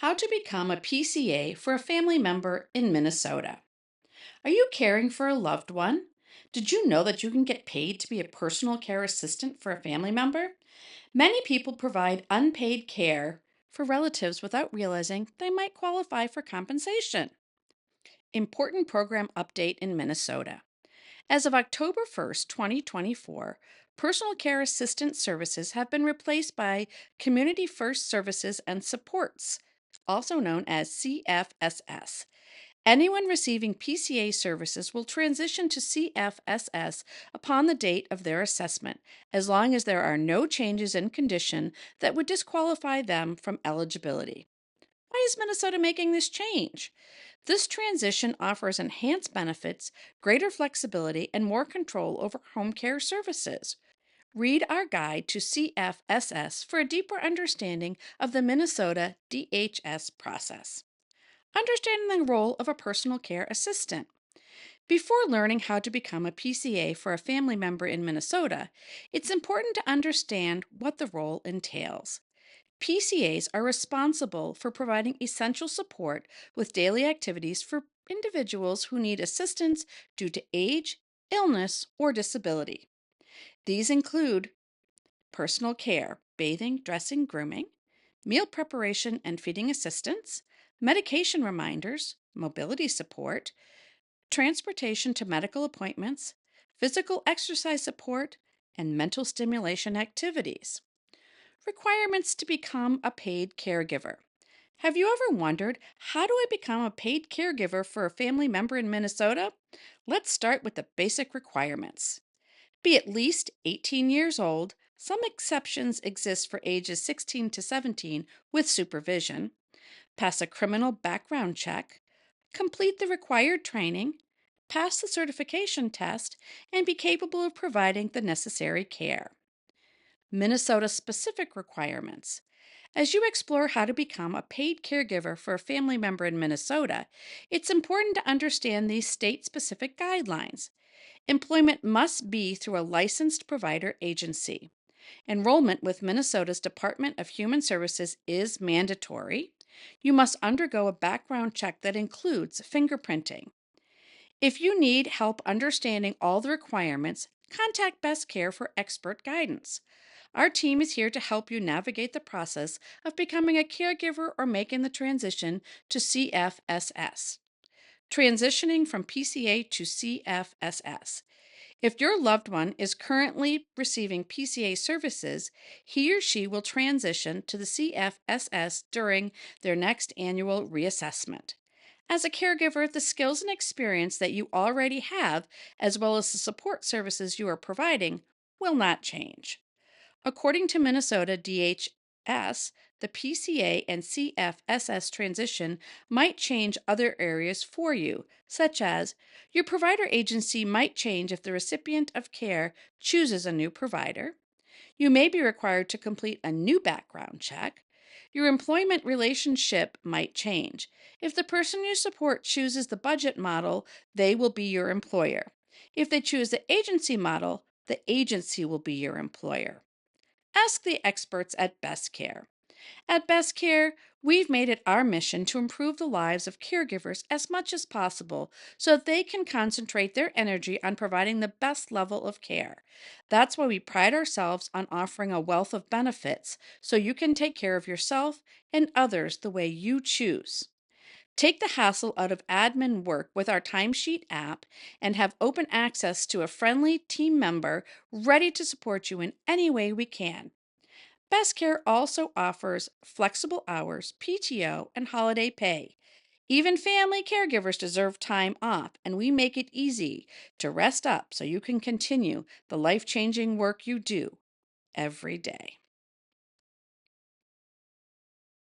How to become a PCA for a family member in Minnesota. Are you caring for a loved one? Did you know that you can get paid to be a personal care assistant for a family member? Many people provide unpaid care for relatives without realizing they might qualify for compensation. Important program update in Minnesota. As of October 1st, 2024, personal care assistant services have been replaced by Community First Services and Supports, also known as CFSS. Anyone receiving PCA services will transition to CFSS upon the date of their assessment, as long as there are no changes in condition that would disqualify them from eligibility. Why is Minnesota making this change? This transition offers enhanced benefits, greater flexibility, and more control over home care services. Read our guide to CFSS for a deeper understanding of the Minnesota DHS process. Understanding the role of a personal care assistant. Before learning how to become a PCA for a family member in Minnesota, it's important to understand what the role entails. PCAs are responsible for providing essential support with daily activities for individuals who need assistance due to age, illness, or disability. These include personal care, bathing, dressing, grooming, meal preparation and feeding assistance, medication reminders, mobility support, transportation to medical appointments, physical exercise support, and mental stimulation activities. Requirements to become a paid caregiver. Have you ever wondered, how do I become a paid caregiver for a family member in Minnesota? Let's start with the basic requirements. Be at least 18 years old. Some exceptions exist for ages 16 to 17 with supervision. Pass a criminal background check. Complete the required training. Pass the certification test, and be capable of providing the necessary care. Minnesota-specific requirements. As you explore how to become a paid caregiver for a family member in Minnesota, it's important to understand these state-specific guidelines. Employment must be through a licensed provider agency. Enrollment with Minnesota's Department of Human Services is mandatory. You must undergo a background check that includes fingerprinting. If you need help understanding all the requirements, contact Best Care for expert guidance. Our team is here to help you navigate the process of becoming a caregiver or making the transition to CFSS. Transitioning from PCA to CFSS. If your loved one is currently receiving PCA services, he or she will transition to the CFSS during their next annual reassessment. As a caregiver, the skills and experience that you already have, as well as the support services you are providing, will not change. According to Minnesota DHS, the PCA and CFSS transition might change other areas for you, such as your provider agency might change if the recipient of care chooses a new provider. You may be required to complete a new background check. Your employment relationship might change. If the person you support chooses the budget model, they will be your employer. If they choose the agency model, the agency will be your employer. Ask the experts at Best Care. At Best Care, we've made it our mission to improve the lives of caregivers as much as possible so that they can concentrate their energy on providing the best level of care. That's why we pride ourselves on offering a wealth of benefits so you can take care of yourself and others the way you choose. Take the hassle out of admin work with our timesheet app and have open access to a friendly team member ready to support you in any way we can. Best Care also offers flexible hours, PTO, and holiday pay. Even family caregivers deserve time off, and we make it easy to rest up so you can continue the life-changing work you do every day.